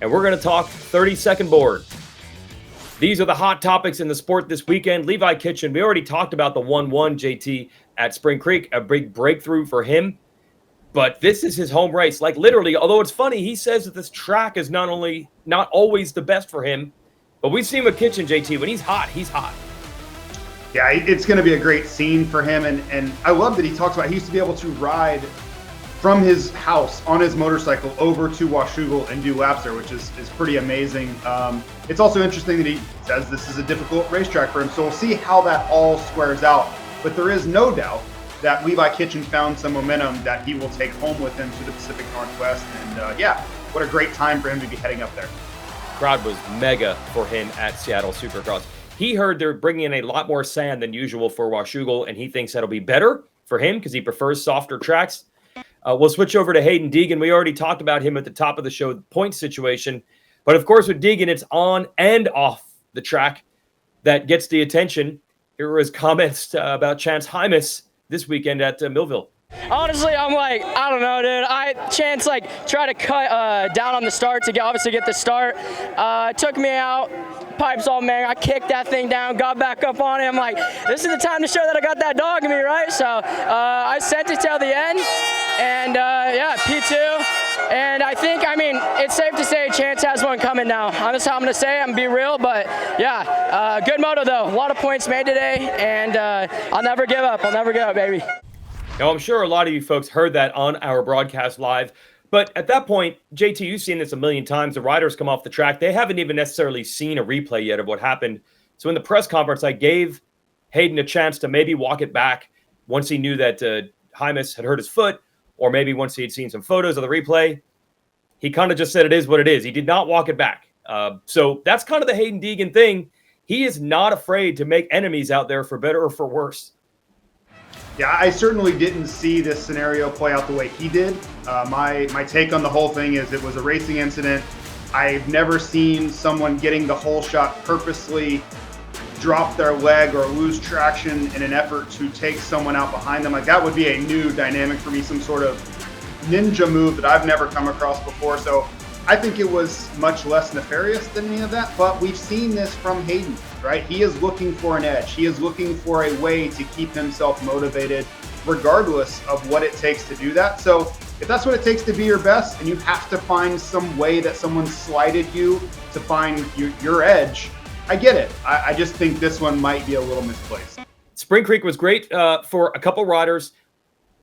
and we're going to talk 30-second board. These are the hot topics in the sport this weekend. Levi Kitchen, we already talked about the 1-1 JT at Spring Creek, a big breakthrough for him. But this is his home race. Like literally, although it's funny, he says that this track is not always the best for him. But we've seen with Kitchen, JT, when he's hot, he's hot. Yeah, it's going to be a great scene for him. And I love that he talks about he used to be able to ride from his house on his motorcycle over to Washougal and do laps there, which is pretty amazing. It's also interesting that he says this is a difficult racetrack for him, so we'll see how that all squares out. But there is no doubt that Levi Kitchen found some momentum that he will take home with him to the Pacific Northwest. And yeah, what a great time for him to be heading up there. Crowd was mega for him at Seattle Supercross. He heard they're bringing in a lot more sand than usual for Washougal, and he thinks that'll be better for him because he prefers softer tracks. We'll switch over to Haiden Deegan. We already talked about him at the top of the show, the point situation. But of course, with Deegan, it's on and off the track that gets the attention. Here are his comments about Chance Hymas this weekend at Millville. Honestly, I'm like, I don't know, dude. Chance try to cut down on the start to obviously get the start. Took me out, pipes all man. I kicked that thing down, got back up on it. I'm like, this is the time to show that I got that dog in me, right? So I sent it till the end, and yeah, P2. And I think, it's safe to say Chance has one coming now. That's how I'm going to say it. I'm going to be real, but yeah, good moto though. A lot of points made today, and I'll never give up. I'll never give up, baby. Now, I'm sure a lot of you folks heard that on our broadcast live, but at that point, JT, you've seen this a million times. The riders come off the track. They haven't even necessarily seen a replay yet of what happened. So in the press conference, I gave Haiden a chance to maybe walk it back once he knew that Hymas had hurt his foot, or maybe once he had seen some photos of the replay. He kind of just said it is what it is. He did not walk it back. So that's kind of the Haiden Deegan thing. He is not afraid to make enemies out there for better or for worse. Yeah, I certainly didn't see this scenario play out the way he did. My take on the whole thing is it was a racing incident. I've never seen someone getting the whole shot purposely drop their leg or lose traction in an effort to take someone out behind them. Like that would be a new dynamic for me, some sort of ninja move that I've never come across before. So I think it was much less nefarious than any of that, but we've seen this from Haiden, right? He is looking for an edge. He is looking for a way to keep himself motivated regardless of what it takes to do that. So if that's what it takes to be your best and you have to find some way that someone slighted you to find your edge, I get it. I just think this one might be a little misplaced. Spring Creek was great for a couple riders.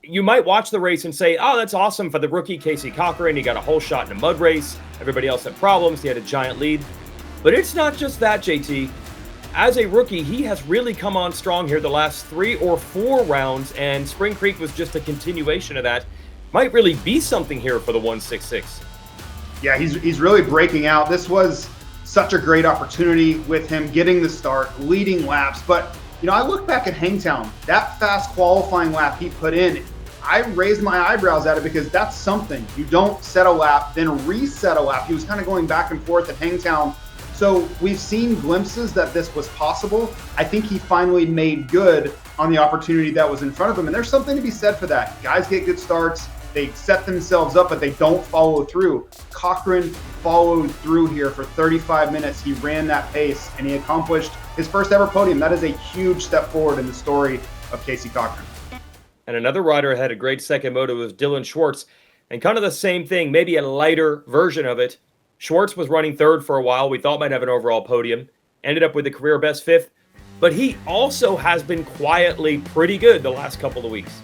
You might watch the race and say, oh, that's awesome for the rookie Casey Cochran. He got a whole shot in a mud race. Everybody else had problems. He had a giant lead. But it's not just that, JT. As a rookie, he has really come on strong here the last 3 or 4 rounds, and Spring Creek was just a continuation of that. Might really be something here for the 166. Yeah, he's really breaking out. This was such a great opportunity with him getting the start, leading laps. But, I look back at Hangtown, that fast qualifying lap he put in, I raised my eyebrows at it because that's something. You don't set a lap, then reset a lap. He was kind of going back and forth at Hangtown. So we've seen glimpses that this was possible. I think he finally made good on the opportunity that was in front of him. And there's something to be said for that. Guys get good starts. They set themselves up, but they don't follow through. Cochran followed through here for 35 minutes. He ran that pace, and he accomplished his first ever podium. That is a huge step forward in the story of Casey Cochran. And another rider had a great second moto was Dylan Schwarz. And kind of the same thing, maybe a lighter version of it. Schwarz was running third for a while. We thought might have an overall podium. Ended up with a career best 5th. But he also has been quietly pretty good the last couple of weeks.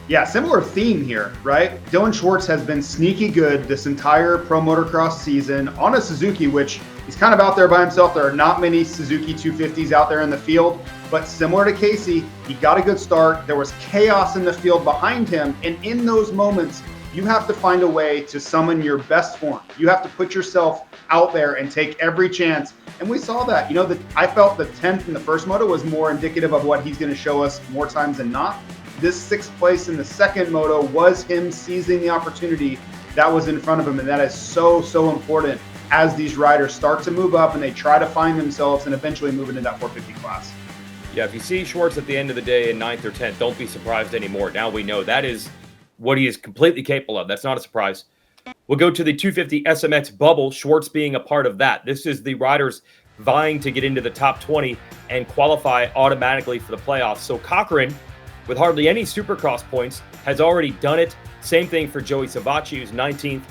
Yeah, similar theme here, right? Dylan Schwarz has been sneaky good this entire pro motocross season on a Suzuki, which he's kind of out there by himself. There are not many Suzuki 250s out there in the field, but similar to Casey, he got a good start. There was chaos in the field behind him, and in those moments, you have to find a way to summon your best form. You have to put yourself out there and take every chance. And we saw that. I felt the 10th in the first moto was more indicative of what he's going to show us more times than not. This 6th place in the second moto was him seizing the opportunity that was in front of him. And that is so, so important as these riders start to move up and they try to find themselves and eventually move into that 450 class. Yeah, if you see Schwarz at the end of the day in 9th or 10th, don't be surprised anymore. Now we know that is what he is completely capable of. That's not a surprise. We'll go to the 250 SMX bubble, Schwarz being a part of that. This is the riders vying to get into the top 20 and qualify automatically for the playoffs. So Cochran, with hardly any Supercross points, has already done it. Same thing for Joey Savacci, who's 19th.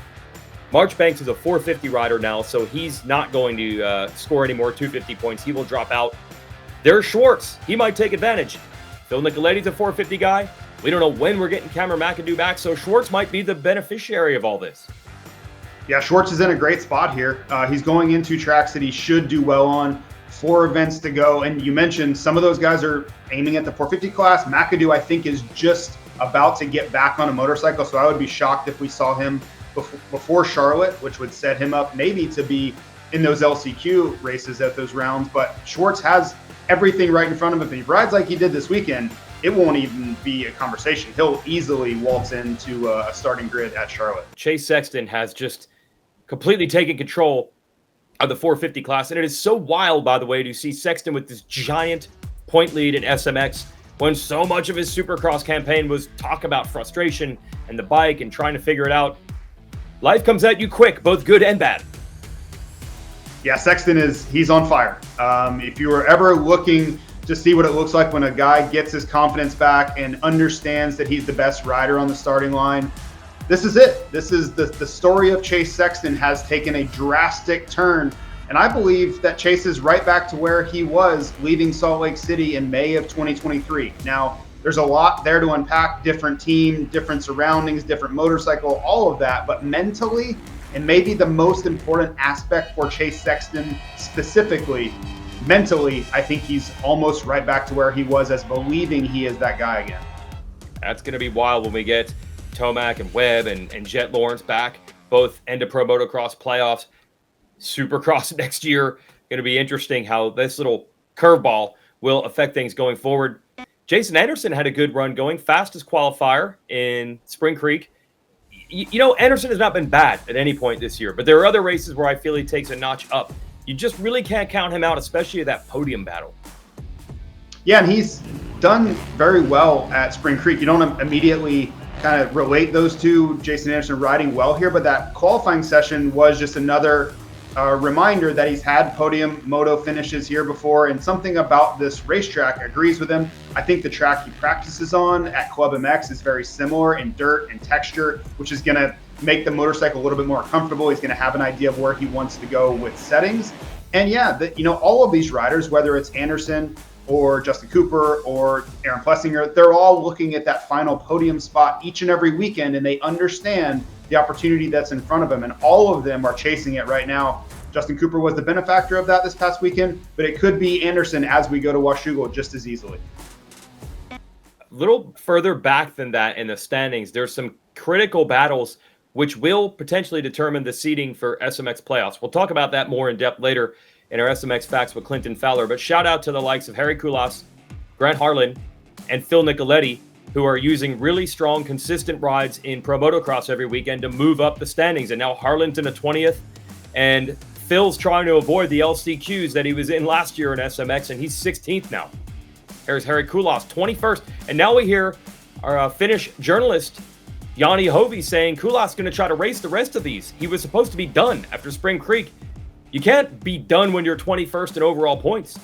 Marchbanks is a 450 rider now, so he's not going to score any more 250 points. He will drop out. There's Schwarz. He might take advantage. Phil Nicoletti's a 450 guy. We don't know when we're getting Cameron McAdoo back, so Schwarz might be the beneficiary of all this. Yeah, Schwarz is in a great spot here. He's going into tracks that he should do well on. 4 events to go, and you mentioned some of those guys are aiming at the 450 class. McAdoo, I think, is just about to get back on a motorcycle, so I would be shocked if we saw him before Charlotte, which would set him up maybe to be in those LCQ races at those rounds. But Schwarz has everything right in front of him. If he rides like he did this weekend, it won't even be a conversation. He'll easily waltz into a starting grid at Charlotte. Chase Sexton has just completely taken control of the 450 class. And it is so wild, by the way, to see Sexton with this giant point lead in SMX when so much of his Supercross campaign was talk about frustration and the bike and trying to figure it out. Life comes at you quick, both good and bad. Yeah, Sexton he's on fire. If you were ever looking to see what it looks like when a guy gets his confidence back and understands that he's the best rider on the starting line, this is it. This is the story of Chase Sexton has taken a drastic turn. And I believe that Chase is right back to where he was leaving Salt Lake City in May of 2023. Now, there's a lot there to unpack, different team, different surroundings, different motorcycle, all of that. But mentally, and maybe the most important aspect for Chase Sexton specifically, mentally, I think he's almost right back to where he was as believing he is that guy again. That's going to be wild when we get Tomac and Webb and Jet Lawrence back, both end of Pro Motocross playoffs. Supercross next year, going to be interesting how this little curveball will affect things going forward. Jason Anderson had a good run going, fastest qualifier in Spring Creek. You know, Anderson has not been bad at any point this year, but there are other races where I feel he takes a notch up. You just really can't count him out, especially that podium battle. Yeah, and he's done very well at Spring Creek. You don't immediately kind of relate those two, Jason Anderson riding well here, but that qualifying session was just another reminder that he's had podium moto finishes here before, and something about this racetrack agrees with him. I think the track he practices on at Club MX is very similar in dirt and texture, which is going to make the motorcycle a little bit more comfortable. He's going to have an idea of where he wants to go with settings. And yeah, all of these riders, whether it's Anderson or Justin Cooper or Aaron Plessinger, they're all looking at that final podium spot each and every weekend, and they understand the opportunity that's in front of them, and all of them are chasing it right now. Justin Cooper was the benefactor of that this past weekend, but it could be Anderson as we go to Washougal just as easily. A little further back than that in the standings, there's some critical battles which will potentially determine the seeding for SMX playoffs. We'll talk about that more in depth later in our SMX Facts with Clinton Fowler, but shout out to the likes of Harrykulas, Grant Harlan, and Phil Nicoletti, who are using really strong, consistent rides in Pro Motocross every weekend to move up the standings. And now Harlan's in a 20th, and Phil's trying to avoid the LCQs that he was in last year in SMX, and he's 16th now. Here's Harrykulas, 21st. And now we hear our Finnish journalist, Jani Hovi, saying Kulas is going to try to race the rest of these. He was supposed to be done after Spring Creek. You can't be done when you're 21st in overall points.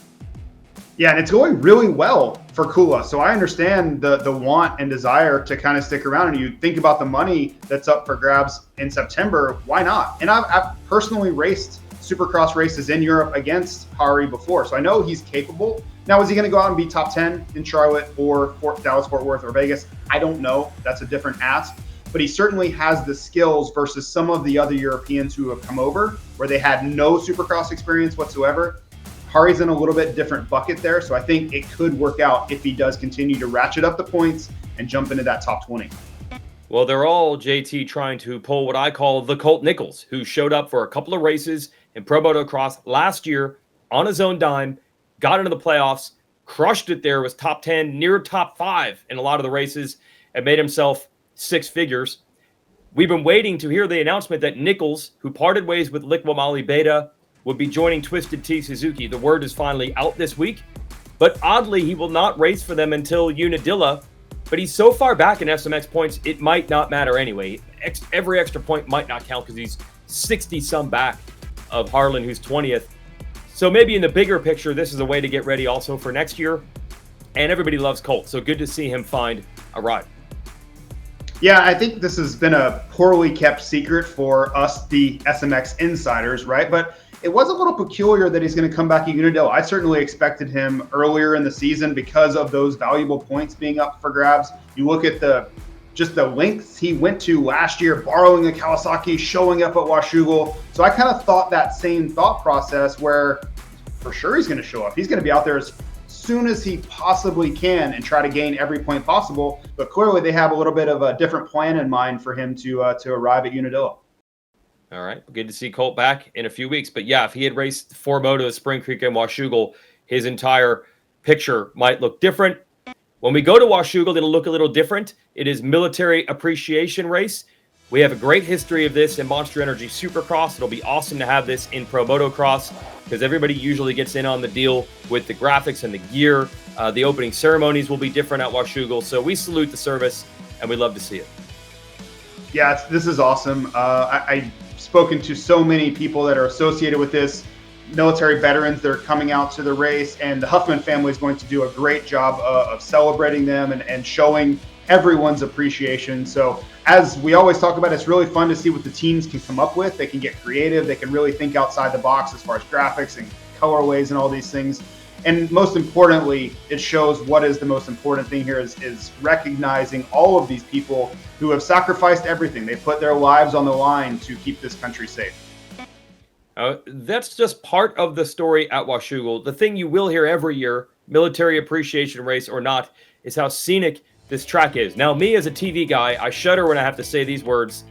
Yeah, and it's going really well for Kula. So I understand the want and desire to kind of stick around. And you think about the money that's up for grabs in September, why not? And I've personally raced Supercross races in Europe against Hari before, so I know he's capable. Now, is he going to go out and be top 10 in Charlotte or Dallas, Fort Worth, or Vegas? I don't know. That's a different ask. But he certainly has the skills versus some of the other Europeans who have come over where they had no Supercross experience whatsoever. Hari's in a little bit different bucket there, so I think it could work out if he does continue to ratchet up the points and jump into that top 20. Well, they're all, JT, trying to pull what I call the Colt Nichols, who showed up for a couple of races in Pro Motocross last year on his own dime, got into the playoffs, crushed it there, was top 10, near top 5 in a lot of the races, and made himself six figures. We've been waiting to hear the announcement that Nichols, who parted ways with Liqui Beta, would be joining Twisted Tea Suzuki. The word is finally out this week, but oddly, he will not race for them until Unadilla but he's so far back in SMX points, it might not matter anyway. Every extra point might not count because he's 60-some back of Harlan, who's 20th. So maybe in the bigger picture, this is a way to get ready also for next year. And everybody loves Colt, so good to see him find a ride. Yeah, I think this has been a poorly kept secret for us, the SMX insiders, right? But it was a little peculiar that he's going to come back at Unadilla. I certainly expected him earlier in the season because of those valuable points being up for grabs. You look at the lengths he went to last year, borrowing a Kawasaki, showing up at Washougal. So I kind of thought that same thought process where for sure he's going to show up. He's going to be out there as soon as he possibly can and try to gain every point possible. But clearly they have a little bit of a different plan in mind for him to arrive at Unadilla. All right. Good to see Colt back in a few weeks. But yeah, if he had raced 4 motos, Spring Creek and Washougal, his entire picture might look different. When we go to Washougal, it'll look a little different. It is military appreciation race. We have a great history of this in Monster Energy Supercross. It'll be awesome to have this in Pro Motocross because everybody usually gets in on the deal with the graphics and the gear. The opening ceremonies will be different at Washougal. So we salute the service and we love to see it. Yeah, this is awesome. I've spoken to so many people that are associated with this, military veterans that are coming out to the race, and the Huffman family is going to do a great job of celebrating them and showing everyone's appreciation. So as we always talk about, it's really fun to see what the teams can come up with. They can get creative. They can really think outside the box as far as graphics and colorways and all these things. And most importantly, it shows what is the most important thing here is recognizing all of these people who have sacrificed everything. They put their lives on the line to keep this country safe. That's just part of the story at Washougal. The thing you will hear every year, military appreciation race or not, is how scenic this track is. Now, me as a TV guy, I shudder when I have to say these words.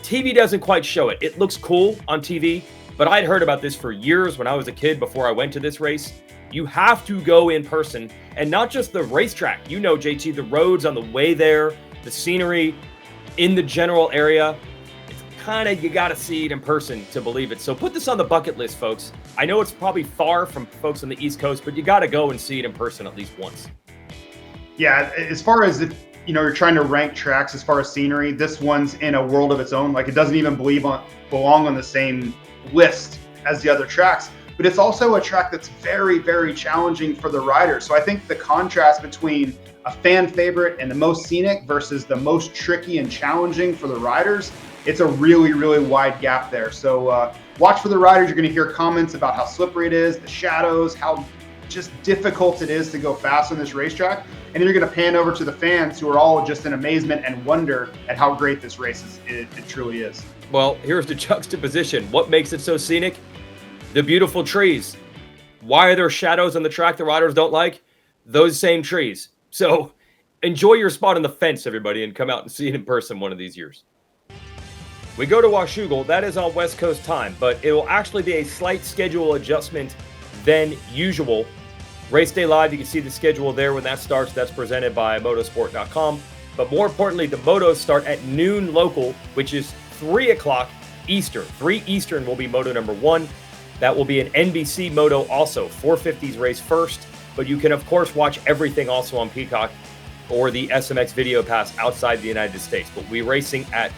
TV doesn't quite show it. It looks cool on TV, but I'd heard about this for years when I was a kid before I went to this race. You have to go in person, and not just the racetrack. You know, JT, the roads on the way there, the scenery in the general area. It's kind of, you got to see it in person to believe it. So put this on the bucket list, folks. I know it's probably far from folks on the East Coast, but you got to go and see it in person at least once. Yeah, as far as if you're trying to rank tracks as far as scenery, this one's in a world of its own. Like, it doesn't even belong on the same list as the other tracks. But it's also a track that's very, very challenging for the riders. So I think the contrast between a fan favorite and the most scenic versus the most tricky and challenging for the riders, it's a really, really wide gap there. So watch for the riders. You're going to hear comments about how slippery it is, the shadows, how just difficult it is to go fast on this racetrack. And then you're going to pan over to the fans who are all just in amazement and wonder at how great this race it truly is. Well, here's the juxtaposition. What makes it so scenic? The beautiful trees. Why are there shadows on the track the riders don't like? Those same trees. So enjoy your spot on the fence, everybody, and come out and see it in person one of these years. We go to Washougal. That is on West Coast time, but it will actually be a slight schedule adjustment than usual. Race Day Live, you can see the schedule there when that starts. That's presented by motorsport.com. But more importantly, the motos start at noon local, which is 3 o'clock Eastern. 3 Eastern will be moto number 1. That will be an NBC moto also. 450s race first, but you can, of course, watch everything also on Peacock or the SMX Video Pass outside the United States. But we're racing at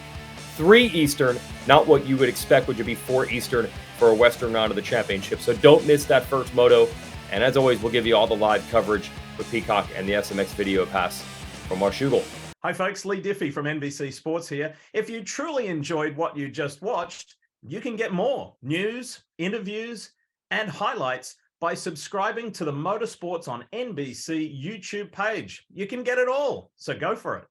3 Eastern, not what you would expect, which would be 4 Eastern for a Western round of the championship. So don't miss that first moto. And as always, we'll give you all the live coverage with Peacock and the SMX Video Pass from Washougal. Hi folks, Lee Diffie from NBC Sports here. If you truly enjoyed what you just watched, you can get more news, interviews, and highlights by subscribing to the Motorsports on NBC YouTube page. You can get it all, so go for it.